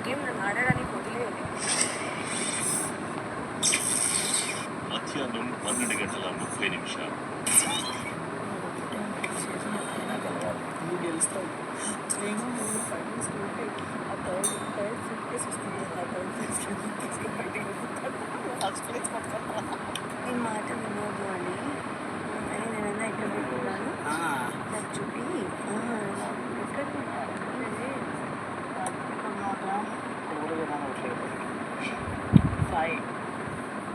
Game నన్ను ఆడడానికి వదిలేదు. మధ్యాహ్నం 12:30 నువ్వు గెలుస్తావు. నేను 5 minutes ఆ థర్డ్ ఫిఫ్త్ ప్లేస్ వస్తుంది. ఆ థర్డ్ ప్లేస్ తీసుకుని బయటికి ఫస్ట్ ప్లేస్ పట్టుకున్నా. నీ మాట వినోదు అని నేనన్నా ఇక్కడ పెట్టుకున్నాను. నాకు చూపి సాయి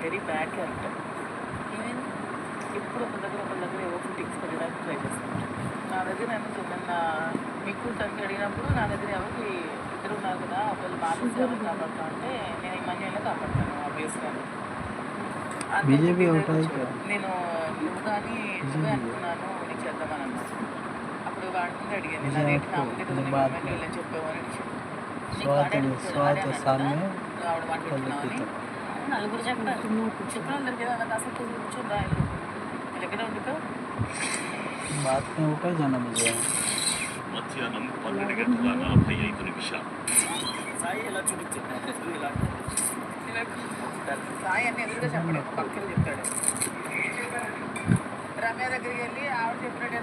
వెరీ బ్యాడ్ క్యారెక్టర్. ఏమైంది? ఇప్పుడు ఒక దగ్గర ఏవో టిక్స్ పెట్టడానికి ట్రై చేస్తాను. నా దగ్గర ఏమవుతుందన్న మీకు తనకి అడిగినప్పుడు నా దగ్గర ఎవరికి ఇద్దరు ఉన్నారు కదా, ఒకళ్ళు బాధ్యత ఎవరు కాపాడుతా అంటే నేను ఈ మధ్యలో కాపాడుతాను ఆబ్వియస్గా. బీజేపీ నేను నువ్వు కానీ నువ్వే అనుకున్నాను నీకు చేద్దామని అన్నాను. అప్పుడు వాడుకుంటే అడిగాను నా రేటు నా ముందు వెళ్ళని చెప్పావు అని ఆవిడ మాట్లాడుతున్నావు. నలుగురు చెప్పారు. చెప్పిన దగ్గర కాసేపు కూర్చోద్దా మీ దగ్గర ఉండిపో. మధ్యాహ్నం 12:45 సాయి ఎలా చూపించాడు? సాయి అన్ని ఎదురుగా చెప్పడం పక్కన చెప్తాడు. రమ్య దగ్గరికి వెళ్ళి ఆవిడ చెప్పినట్టు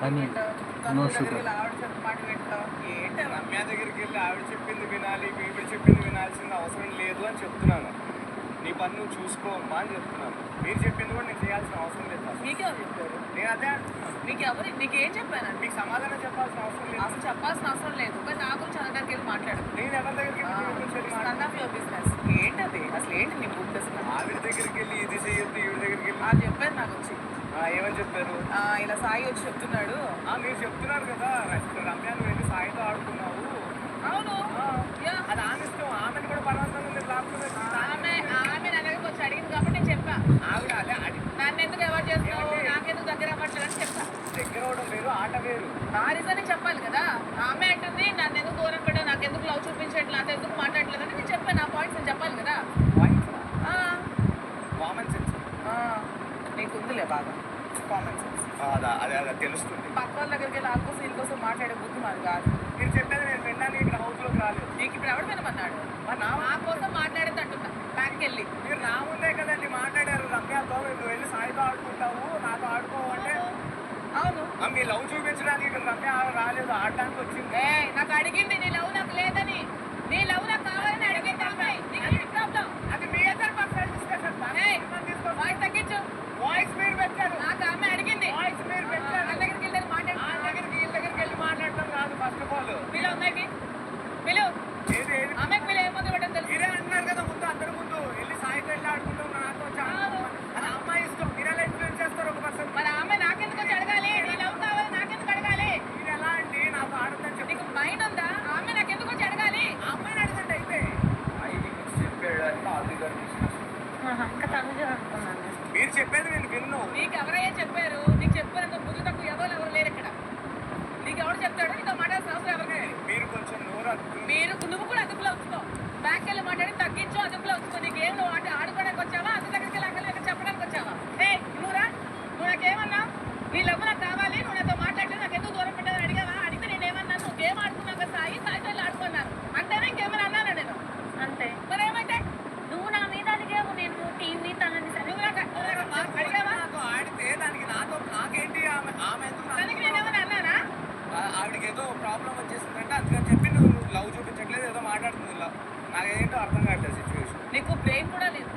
ఆవిడ చెప్పిన మాట వింటాం. ఏంటి రమ్య దగ్గరికి వెళ్ళి ఆవిడ చెప్పింది వినాలి, వీడు చెప్పింది వినాల్సిన అవసరం లేదు అని చెప్తున్నాను. నీ పని నువ్వు చూసుకోమ్మా అని చెప్తున్నాను. మీరు చెప్పింది కూడా నేను చేయాల్సిన అవసరం లేదు. మీకెవరు చెప్పారు? నేను అదే నీకెవరు నీకేం చెప్పాను? మీకు సమాధానం చెప్పాల్సిన అవసరం లేదు. అసలు చెప్పాల్సిన అవసరం లేదు. కానీ నా గురించి అందరి దగ్గరికి వెళ్ళి మాట్లాడు. నేను ఎవరి దగ్గరికి నన్ ఆఫ్ యువర్ బిజినెస్. ఏంటది అసలు? ఏంటి నీ బుక్ అసలు? ఆవిడ దగ్గరికి వెళ్ళి ఇది చేయొద్దు, ఈవిడ దగ్గరికి వెళ్ళి అది చెప్పారు నాకు వచ్చి. ఏమని చెప్పారు? ఇలా సాయి వచ్చి చెప్తున్నాడు. మీరు చెప్తున్నారు కదా రమ్య నువ్వు వెళ్ళి సాయితో ఆడుకున్నావు. అవును, అది ఆమె ఇష్టం. ఆమెను కూడా బలవంతంగా మీరు ఆమె నా దగ్గరకు వచ్చి అడిగింది కాబట్టి నేను చెప్పా. ఆవిడ అదే నన్ను ఎందుకు ఎవరు చేస్తున్నావు, నాకెందుకు దగ్గర అవ్వట్లేదని చెప్పా. దగ్గర అవడం వేరు, ఆట వేరు. నా రీజన్ చెప్పాలి కదా. ఆమె అంటుంది నన్ను ఎందుకు దూరం పెట్టావు, నాకు ఎందుకు లవ్ చూపించట్లేదు, నాతో ఎందుకు మాట్లాడలేదని నేను చెప్పాను. నా పాయింట్స్ నేను చెప్పాలి కదా. కామన్ సెన్స్ నీకు ఉందిలే బాగా. కామన్ సెన్స్ అదే తెలుస్తుంది. పక్క వాళ్ళ దగ్గరికి వెళ్ళి వాళ్ళ కోసం వీళ్ళ కోసం మాట్లాడే బుద్ధి మాది కాదు. మీరు చెప్పేది నేను విన్నాను. ఇక్కడ హౌస్లోకి రాలేదు. నీకు ఇప్పుడు ఎవరు వినమన్నాడు? నా కోసం మాట్లాడేది అంటున్నా. బ్యాంక్కి వెళ్ళి మీరు నా ముందే కదండి మాట్లాడారు. రమ్యతో నువ్వు వెళ్ళి సాయితో ఆడుకుంటావు, నాతో ఆడుకోవు అంటే అవును. మీ లవ్ చూపించడానికి ఇక్కడ రమ్య రాలేదు, ఆడడానికి వచ్చింది. నాకు అడిగింది నీ లవ్ నాకు లేదని. నీ లవ్ నాకు కావాలని అడిగింది అమ్మాయి. అది మీ ఇద్దరు పర్సనల్ డిస్కషన్. వాయిస్ తగ్గించు. వాయిస్ మీరు పెట్టారు. నాకు అమ్మాయి అడిగింది. వాయిస్ మీరు పెట్టారు. వాళ్ళ దగ్గరికి వెళ్ళి మాట్లాడు. వాళ్ళ దగ్గరికి వీళ్ళ దగ్గరికి వెళ్ళి మాట్లాడటం కాదు. ఫస్ట్ ఆఫ్ ఆల్ పిలు అమ్మాయికి పిలు. అమ్మాయికి పిలు ఏముంది ఇవ్వడం తెలుసు. మీరే అంటున్నారు కదా ముందు, అందరి ముందు వెళ్ళి సాయితో వెళ్ళి ఆడుకుంటాం నాతో వచ్చాను. అది అమ్మాయి ఇష్టం. మీరు ఎలా ఇన్ఫ్లుయెన్స్ చేస్తారు ఒక పర్సన్? మరి అమ్మాయి నాకెందుకు వచ్చి అడగాలి? నీ లవ్ కావాలి నాకెందుకు అడగాలి? మీరు ఎలా అండి నాతో ఆడద్దని చెప్పి నీకు మైండ్ ఉందా? అమ్మాయి నాకు ఎందుకు వచ్చి అడగాలి? అమ్మాయిని అడగండి అయితే. మీరు చెప్పేది నేను విన్ను. నీకు ఎవరయ్యా చెప్పారు? నీకు చెప్పారంత బుద్ధి తక్కువ ఎవరు లేరు ఇక్కడ. నీకు ఎవరు చెప్తాడు? నీతో మాట్లాడాల్సిన అవసరం ఎవరికి? మీరు కొంచెం నువ్వు కూడా అదుపులో వచ్చుకో. బ్యాక్ వెళ్ళి మాట్లాడి తగ్గించు, అదుపులో వచ్చుకో. నీకు ఏం నువ్వు అంటే ఆడుకోవడానికి వచ్చావా, అంత దగ్గరికి వెళ్ళి చెప్పడానికి వచ్చావా? నువ్వు నాకేమన్నా నీ లవ్ నాకు కావాలి, నువ్వు నాతో మాట్లాడితే నాకు ఎందుకు దూరం పెట్టాలని అడిగావా? అడిగితే నేనేమన్నాను? నువ్వు గేమ్ ఆడుకున్నావు కదా సాయితో వెళ్ళి ఆడుకున్నాను అంతేనా? ఇంకేమైనా అన్నాను నేను? అంతే. మరి ఏమంటే నువ్వు నా మీద అడిగావు, నేను టీవీ తనని అడిగావా? ఆడితే దానికి నాకేంటి? దానికి నేనేమన్నా అన్నానా? ఆవిడకి ఏదో ప్రాబ్లం వచ్చేసిందంటే అందుకని చెప్పి నువ్వు లవ్ చూపించట్లేదు, ఏదో మాట్లాడుతుంది. నాకేంటో అర్థం కావట్లేదు సిచ్యువేషన్. నీకు బ్రెయిన్ కూడా లేదు,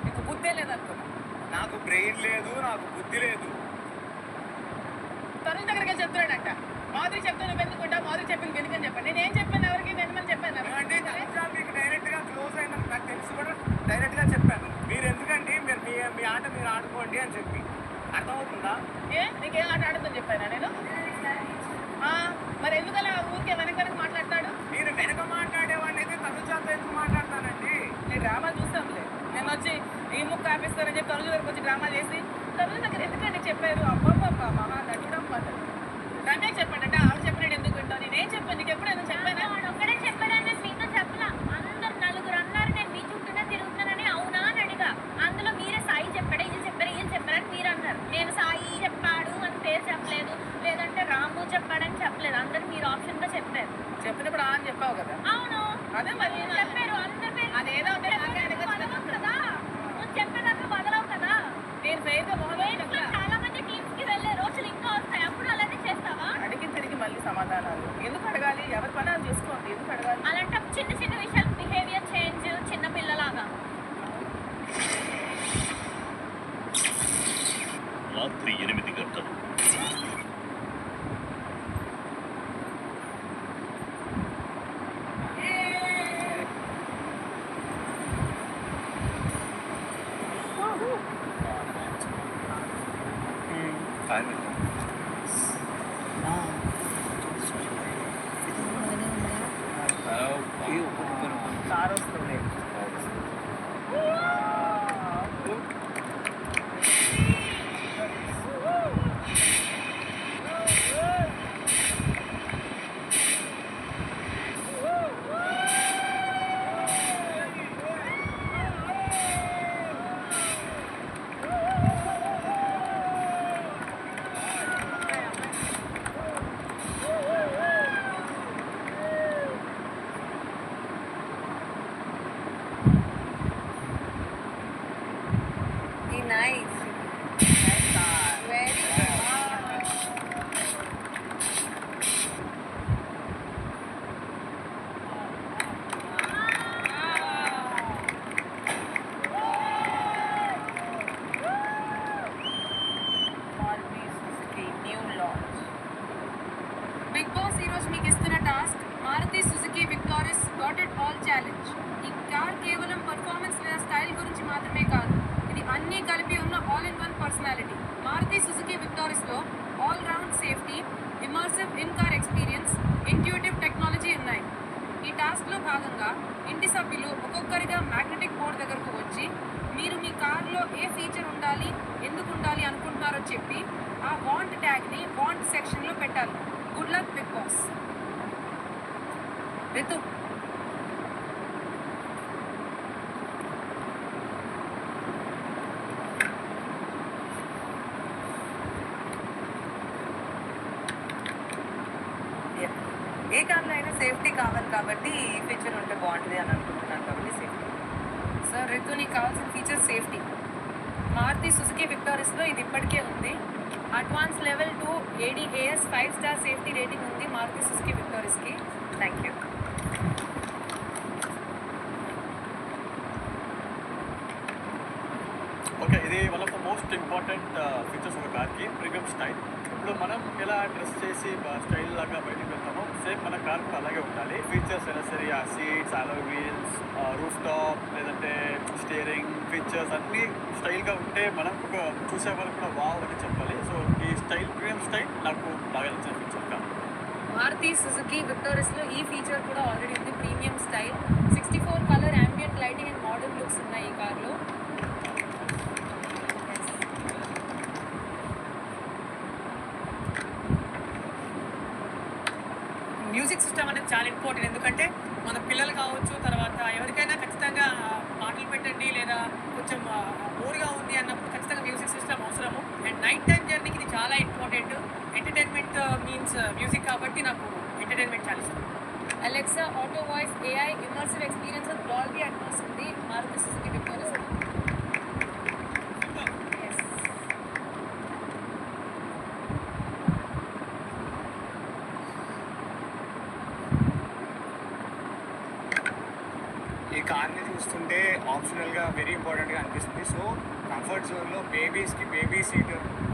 నీకు బుద్ధే లేదు అనుకున్నా. నాకు బ్రెయిన్ లేదు, నాకు బుద్ధి లేదు. తరుణ్ దగ్గరికి చెప్తున్నాడంట. మాధురి చెప్తే నువ్వు ఎందుకుంటావు, మాధురి చెప్పింది ఎందుకని చెప్పాను. నేనేం చెప్పాను ఎవరికి? నేను చెప్పాను అంటే మీకు డైరెక్ట్గా క్లోజ్ అయిన నాకు తెలిసి కూడా డైరెక్ట్గా చెప్పాను. మీరు ఎందుకండి మీరు మీ ఆట మీరు ఆడుకోండి అని చెప్పి. అర్థమవుతుందా? నీకేం ఆట ఆడుతుందని చెప్పానా నేను? మరి ఎందుకలా ఊరికే వెనక మాట్లాడతాడు? మీరు వెనక మాట్లాడేవాడిని అయితే తనుజాతో ఎందుకు మాట్లాడతానండి? నేను డ్రామా చూస్తానులే. నేను వచ్చి ఈ ముక్క ఆపిస్తానని చెప్పి తనుజ దగ్గరకు వచ్చి డ్రామా చేసి తనుజ దగ్గర ఎందుకండి చెప్పారు? అబ్బబ్బా మహా నచ్చడం పడ్డాడు. రమ్య చెప్పాడంటే ఆవిడ చెప్పినట్టు ఎందుకు వింటావు? నేనేం చెప్పాను? నీకు ఎప్పుడు ఎందుకు చెప్పాను? ఒక్కడే చెప్పాడని మీతో చెప్పలా. అందరు నలుగురు అన్నారు నేను మీ చుట్టూనే తిరుగుతున్నానని. అవునా అని అడిగా. అందులో మీరే సాయి చెప్పాడు, ఇది చెప్పారని మీరు అన్నారు. నేను సాయి చెప్పాడు అని పేరు చెప్పలేదు, లేదంటే రాము చెప్పాడని చెప్పలేదు. అందరు మీరు ఆప్షన్ గా చెప్పారు. చెప్పినప్పుడు అని చెప్పావు కదా. అవును, అదే మరి చెప్పారు. సమాధానాలు ఎందుకు అడగాలి? ఎవరి పని అది చేసుకోండి, ఎందుకు అడగాలి? అలాంటి చిన్న చిన్న విషయాలు బిహేవియర్ చేంజ్ చిన్న పిల్లలాగా. రాత్రి 8 గంటలు. కార్ వస్తుంది. Nice. Very బిగ్ బాస్ ఈరోజు మీకు ఇస్తున్న task Maruti Suzuki Victoris got it all challenge. ఈ కార్ కేవలం పర్ఫార్మెన్స్ లేదా స్టైల్ గురించి మాత్రమే కాదు, ఇది అన్నీ కలిపి ఉన్న all in one personality. Maruti Suzuki విక్టారిస్లో all round safety, immersive in car experience, intuitive technology ఉన్నాయి. ఈ టాస్క్లో భాగంగా ఇంటి సభ్యులు ఒక్కొక్కరిగా మ్యాగ్నెటిక్ బోర్డ్ దగ్గరకు వచ్చి మీరు మీ కార్లో ఏ ఫీచర్ ఉండాలి, ఎందుకు ఉండాలి అనుకుంటున్నారో చెప్పి ఆ వాంట్ ట్యాగ్ని వాంట్ సెక్షన్లో పెట్టాలి. Good luck Big Boss. Ritu, ఏ కార్లో అయినా సేఫ్టీ కావాలి కాబట్టి ఈ ఫీచర్ ఉంటే బాగుంటుంది అని అనుకుంటున్నాను కాబట్టి సేఫ్టీ. సార్ రితు, నీకు కావాల్సిన ఫీచర్ సేఫ్టీ. మారుతి సుజుకి విక్టారిస్లో ఇది ఇప్పటికే ఉంది. Advance level 2 ADAS 5 star safety rating ఉంది మారుతి సుజుకి విక్టారిస్కి. Thank you. ఓకే, ఇది one of the most important features ఒక కార్కి, ప్రీమియం స్టైల్. ఇప్పుడు మనం ఎలా డ్రెస్ చేసి స్టైల్ లాగా బయటకు వెళ్తామో సేమ్ మన కార్ కూడా అలాగే ఉండాలి. ఫీచర్స్ అయినా సరే, ఆ సీట్స్, అలో వీల్స్, రూఫ్ టాప్, లేదంటే స్టీరింగ్ ఫీచర్స్ అన్నీ స్టైల్గా ఉంటే మనం ఒక చూసే వాళ్ళు కూడా వావ్ అని చెప్పాలి. సో ఈ స్టైల్, ప్రీమియం స్టైల్ నాకు బాగా నచ్చిన ఫీచర్ కాదు. మారుతి సుజుకి విక్టారిస్లో ఈ ఫీచర్ కూడా ఆల్రెడీ ఉంది, premium style. 64 colour ambient lighting and modern looks ఉన్నాయి ఈ కార్లో. మ్యూజిక్ సిస్టమ్ అనేది చాలా ఇంపార్టెంట్. ఎందుకంటే మన పిల్లలు కావచ్చు, తర్వాత ఎవరికైనా ఖచ్చితంగా పాటలు పెట్టండి లేదా కొంచెం బోర్గా ఉంది అన్నప్పుడు ఖచ్చితంగా మ్యూజిక్ సిస్టమ్ అవసరము. అండ్ నైట్ టైం జర్నీకి ఇది చాలా ఇంపార్టెంట్. ఎంటర్టైన్మెంట్ మీన్స్ మ్యూజిక్ కాబట్టి నాకు ఎంటర్టైన్మెంట్ చాలా ఇష్టం. Alexa, auto voice, AI, immersive experience and Dolby Atmos ఉంది మారుతి సుజుకి విక్టారిస్. ఈ కార్ని చూస్తుంటే ఆప్షనల్గా వెరీ ఇంపార్టెంట్గా అనిపిస్తుంది. సో కంఫర్ట్ జోన్లో బేబీస్కి baby seat,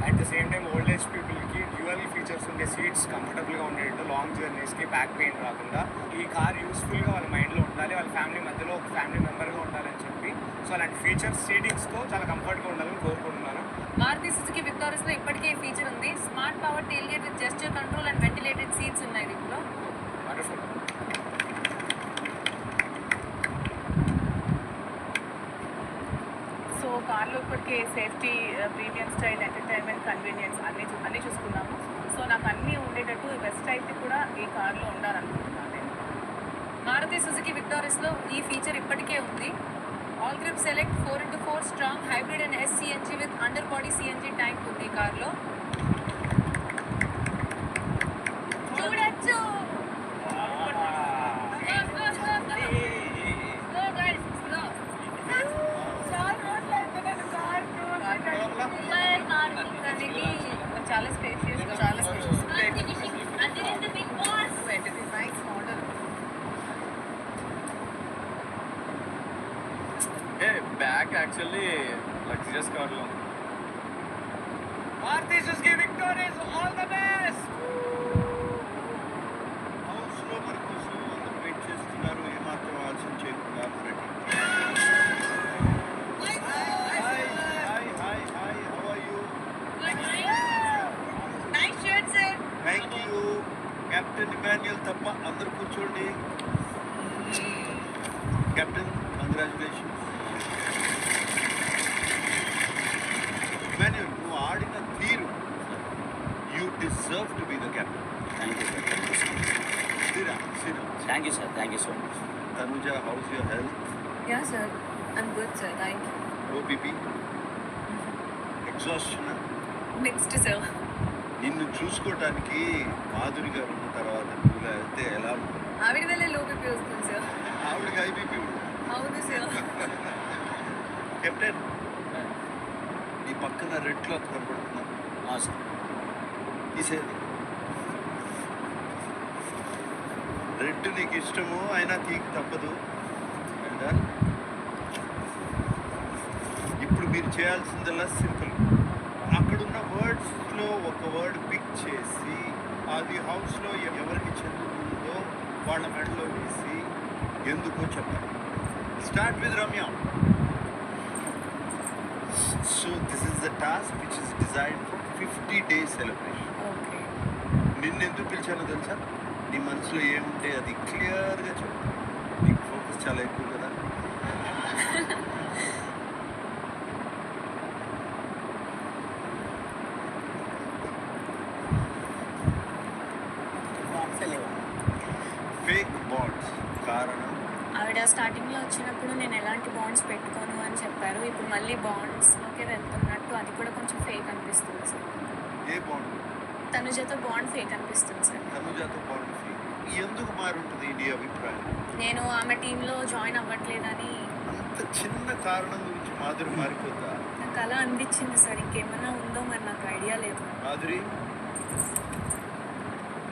at the same time old age పీపుల్కి డ్యూయల్ ఫీచర్స్ ఉండే సీట్స్ కంఫర్టబుల్గా ఉండేటట్టు, లాంగ్ జర్నీస్కి బ్యాక్ పెయిన్ రాకుండా ఈ కార్ యూస్ఫుల్గా వాళ్ళ మైండ్లో ఉండాలి, వాళ్ళ ఫ్యామిలీ మధ్యలో ఒక ఫ్యామిలీ మెంబర్గా ఉండాలని చెప్పి సో అలాంటి ఫీచర్స్ సీటింగ్స్తో చాలా కంఫర్ట్గా ఉండాలని కోరుకుంటున్నాను. మారుతి సుజుకి విక్టారిస్లో ఇప్పటికే ఈ ఫీచర్ ఉంది. Smart power tailgate with gesture control and ventilated seats ఉన్నాయి దీంట్లో. వండర్ఫుల్. సో కార్లో ఇప్పటికే safety, premium style, entertainment, convenience అన్నీ చూసుకున్నాము. సో నాకు అన్నీ ఉండేటట్టు బెస్ట్ అయితే కూడా ఈ కార్లో ఉండాలనుకుంటున్నాను నేను. మారుతి సుజుకి విక్టారిస్లో ఈ ఫీచర్ ఇప్పటికే ఉంది. All grip select 4x4 strong hybrid and SCNG with under body CNG tank ఉంది ఈ కార్లో. చూడొచ్చు. చాలా స్పేషియస్, చాలా స్పేషియస్. యాక్చువల్లీ లగ్జరియస్ కార్లో Maruti Suzuki victorious all the best. హౌస్లో మన కోసం అందరూ వెయిట్ చేస్తున్నారు. ఏమాత్రం ఆలస్యం చేయకుండా రండి. Hi how are you? Nice shirt sir. Thank you. Captain Emmanuel తప్ప అందరూ కూర్చోండి. Captain congratulations. ఇమాన్యుయల్, నువ్వు ఆడిన తీరు, you deserve to be the captain. Thank you sir, thank you so much. Tanuja, how's your health? Yeah, sir. I'm good, sir. Thank you. ఓపీపీ exhaustion. Next, sir. నిన్ను చూసుకోవటానికి మాధురి గారు ఉన్న తర్వాత నువ్వు అయితే ఎలా ఉంటుంది? ఆవిడ వల్ల లో బీపీ వస్తుంది సార్. ఆవిడకి ఐబీపీ అవును సార్. కెప్టెన్, ఈ పక్కన రెడ్ క్లాత్ కనపడుతున్నా సార్. తీసేది. రెడ్ నీకు ఇష్టము, అయినా తీకి తప్పదు. And ఇప్పుడు మీరు చేయాల్సిందల్లా సింపుల్. అక్కడున్న వర్డ్స్లో ఒక వర్డ్ పిక్ చేసి అది హౌస్లో ఎవరికి చెందుతుందో వాళ్ళ మెడలో వేసి ఎందుకో చెప్పాలి. Start with Ramya. So this is the task which is designed for 50 days celebration. Okay. నిన్నెందుకు పిలిచానో తెలుసా? నీ మనసులో ఏముంటే అది క్లియర్గా చెప్పు. నీకు ఫోకస్ చాలా ఎక్కువ కదా. ఫేక్ బాండ్స్ కారణం ఆవిడ స్టార్టింగ్లో వచ్చినప్పుడు నేను ఎలాంటి బాండ్స్ పెట్టుకోను అని చెప్పారు. ఇప్పుడు మళ్ళీ బాండ్స్లోకి వెళ్తున్నట్టు అది కూడా కొంచెం ఫేక్ అనిపిస్తుంది సార్. ఏ బాండ్? తనుజతో బాండ్ ఫేక్ అనిపిస్తుంది సార్. తనుజాతో బాండ్ ఫేక్ ఎందుకు మారుంటుంది నీ అభిప్రాయం? నేను ఆమె టీంలో జాయిన్ అవ్వట్లేదని. అంత చిన్న కారణం గురించి మాధురి మారిపోతా? నాకు అలా అనిపించింది సార్. ఇంకేమైనా ఉందో మరి నాకు ఐడియా లేదు. మాధురి,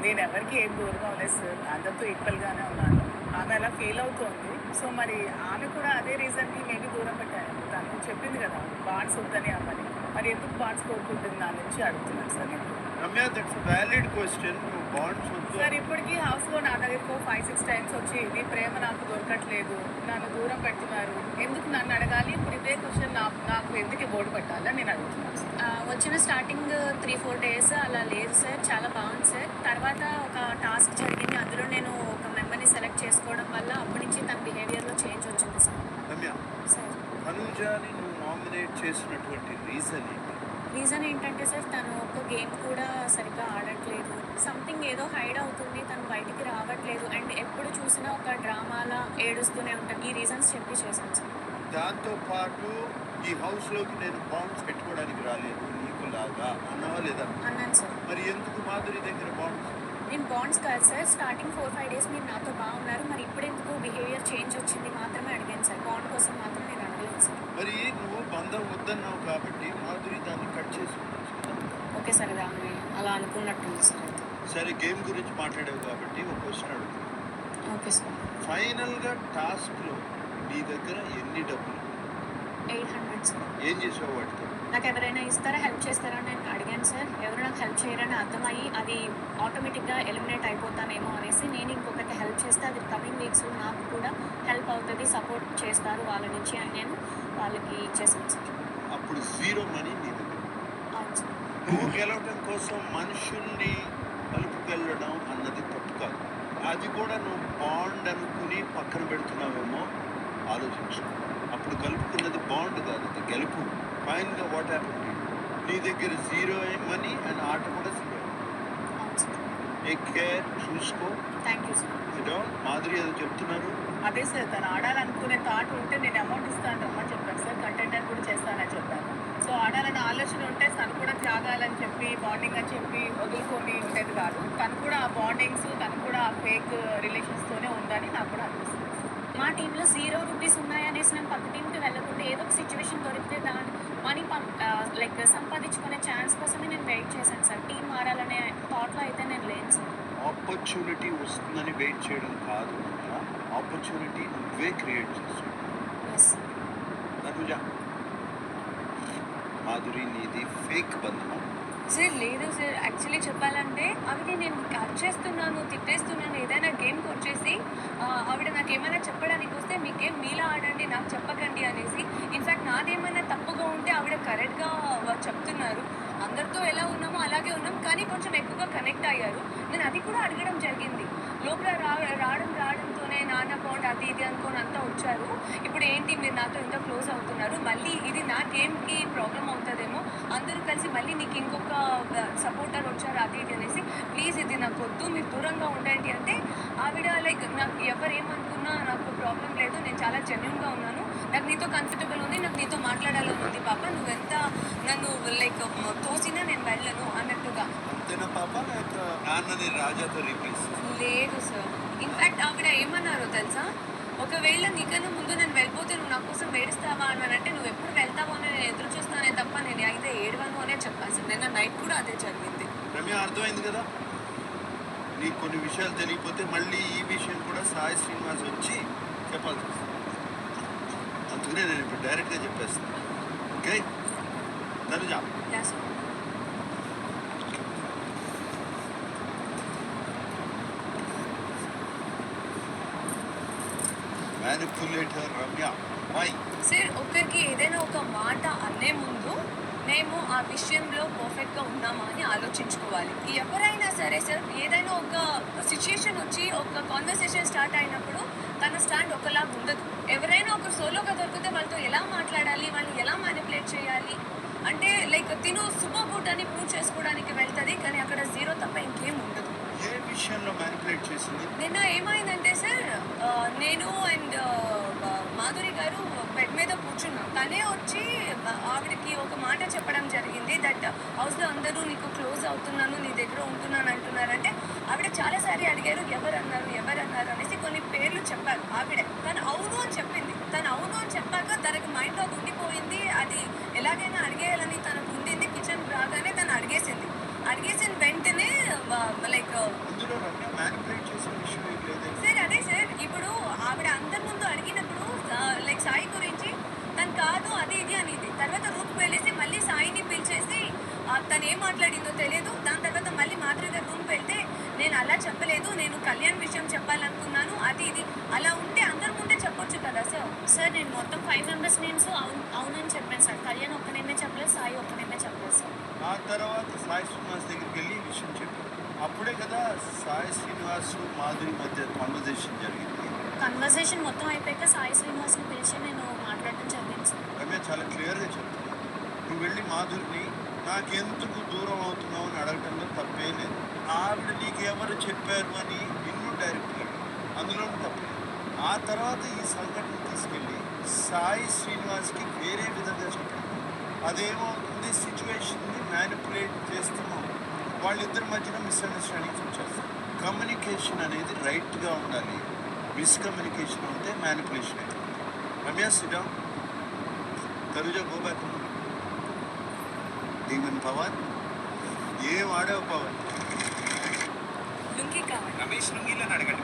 నేను ఎవరికి ఏం దూరం అవ్వలేదు సార్, అందరితో ఈక్వల్గానే ఉన్నాను. ఆమె అలా ఫీల్ అవుతుంది. సో మరి ఆమె కూడా అదే రీజన్కి మేబీ దూరం పెట్టాను. తను చెప్పింది కదా బాండ్స్ వద్దని అమ్మని. మరి ఎందుకు బాండ్స్ కోరుకుంటుంది నా నుంచి అడుగుతున్నాను సార్ నేను. Ramya, that's valid question. నువ్వు బాండ్స్ వద్దు సార్ ఇప్పటికీ హౌస్లో నా దగ్గరకు 5-6 times వచ్చి నీ ప్రేమ నాకు దొరకట్లేదు, నన్ను దూరం పెడుతున్నారు, ఎందుకు నన్ను అడగాలి? ఇప్పుడు ఇదే క్వశ్చన్ నాకు ఎందుకు బోర్డు పెట్టాలని నేను అడుగుతున్నాను సార్. వచ్చిన స్టార్టింగ్ 3-4 days అలా లేదు సార్. చాలా బాగుంది సార్. తర్వాత ఒక టాస్క్ జరిగింది. అందులో నేను ఒక మెంబర్ని సెలెక్ట్ చేసుకోవడం వల్ల అప్పటి నుంచి తన బిహేవియర్లో చేంజ్ వచ్చింది సార్. రమ్య, సార్ తనుజాని నువ్వు నామినేట్ చేసినటువంటి రీజన్ ఏంటి? రీజన్ ఏంటంటే సార్, తను ఒక్క గేమ్ కూడా సరిగ్గా ఆడట్లేదు. సంథింగ్ ఏదో హైడ్ అవుతుంది, తను బయటికి రావట్లేదు. అండ్ ఎప్పుడు చూసినా ఒక డ్రామాలా ఏడుస్తూనే ఉంటాను. ఈ రీజన్స్ చెప్పి చేశాను సార్. దాంతోపాటు ఈ హౌస్లోకి నేను బాండ్స్ పెట్టుకోవడానికి రాలేదు నీకు లాగా అన్నావా లేదా? అన్నాను సార్. మరి ఎందుకు మాధురి దగ్గర బాండ్స్? నేను బాండ్స్ కాదు సార్. స్టార్టింగ్ 4-5 days మీరు నాతో బాగున్నారు, మరి ఇప్పుడు ఎందుకు బిహేవియర్ చేంజ్ వచ్చింది మాత్రమే అడిగాను సార్. బాండ్ కోసం మాత్రం నేను అడగలేదు సార్. మరి నువ్వు బంధం వద్దన్నావు కాబట్టి మాధురి దాన్ని కట్ చేసి ఉండొచ్చు కదా. ఓకే సార్, దాన్ని అలా అనుకున్నట్టుంది సార్. అయితే సరే, గేమ్ గురించి మాట్లాడావు కాబట్టి ఒక క్వశ్చన్ అడుగుతాను. Okay sir. ఫైనల్గా టాస్క్లో నీ దగ్గర ఎన్ని డబ్బులు? 800 సార్. ఏం చేసావు వాటితో? నాకు ఎవరైనా ఇస్తారా, హెల్ప్ చేస్తారా అని నేను అడిగాను సార్. ఎవరు నాకు హెల్ప్ చేయరని అర్థమయ్యి అది ఆటోమేటిక్గా ఎలిమినేట్ అయిపోతానేమో అనేసి నేను ఇంకొకటి హెల్ప్ చేస్తే అది కమింగ్ వీక్స్లో నాకు కూడా హెల్ప్ అవుతుంది, సపోర్ట్ చేస్తారు వాళ్ళ నుంచి అని నేను వాళ్ళకి ఇచ్చేసాను సార్. అప్పుడు 0 మనీ నీ దగ్గర. అవును సార్. నువ్వు గెలవటం కోసం మనుషుల్ని కలుపుకెళ్ళడం అన్నది తప్పు కాదు. అది కూడా నువ్వు బాండ్ అనుకుని పక్కన పెడుతున్నావేమో ఆలోచించు. అప్పుడు కలుపుకున్నది బాండ్ కాదు, అది గెలుపు. ఫైనల్గా వాట్ హ్యాపెండ్? నీ దగ్గర 0 మనీ అండ్ ఆట కూడా 0. అవును సార్. టేక్ కేర్, చూసుకో. Thank you sir. మాధురి ఏదో చెప్తున్నారు. అదే సార్, తను ఆడాలనుకునే థాట్ ఉంటే నేను అమౌంట్ ఇస్తాను రమ్మని చెప్పాను సార్. కంటెంటర్ కూడా చేస్తానని చెప్పాను. సో ఆడాలని ఆలోచన ఉంటే తను కూడా త్యాగాలని చెప్పి బాండింగ్ అని చెప్పి వదులుకొని ఉండేది కాదు. తను కూడా ఆ బాండింగ్స్, తను కూడా ఆ ఫేక్ రిలేషన్స్తోనే ఉందని నాకు కూడా అనిపిస్తుంది. మా టీంలో 0 రూపీస్ ఉన్నాయనేసి నేను పక్క టీంకి వెళ్ళకుండా ఏదో ఒక సిచ్యువేషన్ దొరికితే దాని మనీ లైక్ సంపాదించుకునే ఛాన్స్ కోసమే నేను వెయిట్ చేశాను సార్. టీం మారాలనే థాట్లో అయితే నేను లేను సార్. ఆపర్చునిటీ వస్తుందని వెయిట్ చేయడం కాదు, ఆపర్చునిటీ నువ్వే క్రియేట్ చేస్తావు. ఎస్. తనుజ, మాధురి నీది ఫేక్ బంధమా? సార్ లేదు సార్, యాక్చువల్లీ చెప్పాలంటే ఆవిడ నేను కట్ చేస్తున్నాను, తిట్టేస్తున్నాను, ఏదైనా గేమ్కి వచ్చేసి ఆవిడ నాకు ఏమైనా చెప్పడానికి వస్తే మీ గేమ్ మీలా ఆడండి, నాకు చెప్పకండి అనేసి. ఇన్ఫ్యాక్ట్ నాదేమైనా తప్పుగా ఉంటే ఆవిడ కరెక్ట్గా చెప్తున్నారు. అందరితో ఎలా ఉన్నామో అలాగే ఉన్నాం, కానీ కొంచెం ఎక్కువగా కనెక్ట్ అయ్యారు. నేను అది కూడా అడగడం జరిగింది. లోపల రావడంతోనే నాన్న బాండ్ అది ఇది అనుకొని అంతా వచ్చారు. ఇప్పుడు ఏంటి మీరు నాతో ఇంత క్లోజ్ అవుతున్నారు, మళ్ళీ ఇది నా గేమ్కి ప్రాబ్లం అవుతుందేమో, అందరూ కలిసి మళ్ళీ నీకు ఇంకొక సపోర్టర్ వచ్చారు అది ఇది అనేసి, ప్లీజ్ ఇది నాకు వద్దు, మీరు దూరంగా ఉండండి అంటే ఆవిడ లైక్ నాకు ఎవరేమనుకున్నా నాకు ప్రాబ్లం లేదు, నేను చాలా జెన్యూన్గా ఉన్నాను, నాకు నీతో కంఫర్టబుల్ ఉంది, నాకు నీతో మాట్లాడాలని ఉంది పాప, నువ్వెంత నన్ను లైక్ తోసినా నేను వెళ్ళను అన్నట్టుగా. అంతేనా పాప? నాన్నని రాజాతో రీప్లేస్? లేదు సార్, ఇన్ఫ్యాక్ట్ ఆవిడ ఏమన్నారో తెలుసా, ఒకవేళ నీకన్నా ముందు నేను వెళ్ళిపోతే నువ్వు నా కోసం ఏడుస్తావా అని అంటే, నువ్వు ఎప్పుడు వెళ్తావో అని నేను ఎదురు చూస్తానే తప్ప నేను అయితే ఏడవను అనే చెప్పాను సార్. నిన్న నైట్ కూడా అదే జరిగింది. రమ్య, అర్థమైంది కదా? నీకు కొన్ని విషయాలు తెలియకపోతే మళ్ళీ ఈ విషయం కూడా సాయి శ్రీనివాస్ వచ్చి చెప్పాల్సి వస్తుంది. అందుకనే నేను ఇప్పుడు డైరెక్ట్గా చెప్పేస్తాను. Okay Tanuja, yeah sir. Manipulator Ramya, why? Sir, ఒకరికి ఏదైనా ఒక మాట అనే ముందు మేము ఆ విషయంలో పర్ఫెక్ట్గా ఉన్నామా అని ఆలోచించుకోవాలి. ఎవరైనా సరే సార్, ఏదైనా ఒక సిచ్యుయేషన్ వచ్చి ఒక కాన్వర్సేషన్ స్టార్ట్ అయినప్పుడు తన స్టాండ్ ఒకలాగా ఉండదు. ఎవరైనా ఒక సోలోగా దొరికితే వాళ్ళతో ఎలా మాట్లాడాలి, వాళ్ళు ఎలా మ్యానిపులేట్ చేయాలి అంటే లైక్ తిను సూపర్ గుడ్ అని ప్రూవ్ చేసుకోవడానికి వెళ్తుంది, కానీ అక్కడ జీరో తప్ప ఇంకేం ఉండదు. ఏ విషయంలో మ్యానిపులేట్ చేసింది? నిన్న ఏమైందంటే సార్, నేను అండ్ మాధురి గారు బెడ్ మీద కూర్చున్నాం. తనే వచ్చి ఆవిడకి ఒక మాట చెప్పడం జరిగింది, దట్ హౌస్లో అందరూ నీకు క్లోజ్ అవుతున్నాను, నీ దగ్గర ఉంటున్నాను అంటున్నారంటే, ఆవిడ చాలాసారి అడిగారు ఎవరన్నారు అనేసి కొన్ని పేర్లు చెప్పారు ఆవిడ. తను అవును అని చెప్పింది. తను అవును అని చెప్పాక తనకి మైండ్లో అది ఉండిపోయింది. అది ఎలాగైనా అడిగేయాలని తనకు ఉండింది. కిచెన్ రాగానే తను అడిగేసిన వెంటనే లైక్ సార్ అదే సార్, ఇప్పుడు ఆవిడ అందరి ముందు అడిగినప్పుడు లైక్ సాయి గురించి తను కాదు అది ఇది అనేది, తర్వాత రూమ్కి వెళ్ళేసి మళ్ళీ సాయిని పిలిచేసి తను ఏం మాట్లాడిందో తెలియదు. దాని తర్వాత మళ్ళీ మాధురి గారు రూమ్కి వెళ్తే నేను అలా చెప్పలేదు, నేను కళ్యాణ్ విషయం చెప్పాలనుకున్నాను అది ఇది. అలా ఉంటే అందరి ముందే చెప్పొచ్చు కదా సార్. సార్ నేను మొత్తం 5 మెంబర్స్ నేమ్స్ అవునని చెప్పాను సార్. కళ్యాణ్ ఒక్కనేమే చెప్పలేదు, సాయి ఒక్కనేమే చెప్పలేదు సార్. ఆ తర్వాత సాయి శ్రీనివాస్ దగ్గరికి వెళ్ళి ఈ విషయం చెప్పారు. అప్పుడే కదా సాయి శ్రీనివాస్ మాధురి మధ్య కాన్వర్జేషన్ జరిగింది. కన్వర్జేషన్ మొత్తం అయిపోయాక సాయి శ్రీనివాస్ని పిలిచి నేను మాట్లాడడం జరిగింది సార్. రమ్య చాలా క్లియర్గా చెప్తాను, నువ్వు వెళ్ళి మాధురిని నాకెందుకు దూరం అవుతున్నావు అని అడగటంలో తప్పే లేదు. ఆవిడ నీకు ఎవరు చెప్పారు అని నిన్ను డైరెక్ట్గా అందులో తప్పలేదు. ఆ తర్వాత ఈ సంఘటన తీసుకెళ్ళి సాయి శ్రీనివాస్కి వేరే విధంగా చెప్పారు. అదేమవుతుంది, సిచ్యువేషన్ని మ్యానిపులేట్ చేస్తున్నాం, వాళ్ళిద్దరి మధ్యన మిస్అండర్స్టాండింగ్స్ వచ్చేస్తాయి. కమ్యూనికేషన్ అనేది రైట్గా ఉండాలి, మిస్కమ్యూనికేషన్ ఉంటే మ్యానిపులేషన్ అవుతుంది. Ramya, SIT down. Tanuja, go back. Demon power ఏం ఆడావు పవర్? లుంగి కావాలి. రమేష్ లుంగిలని అడగండి.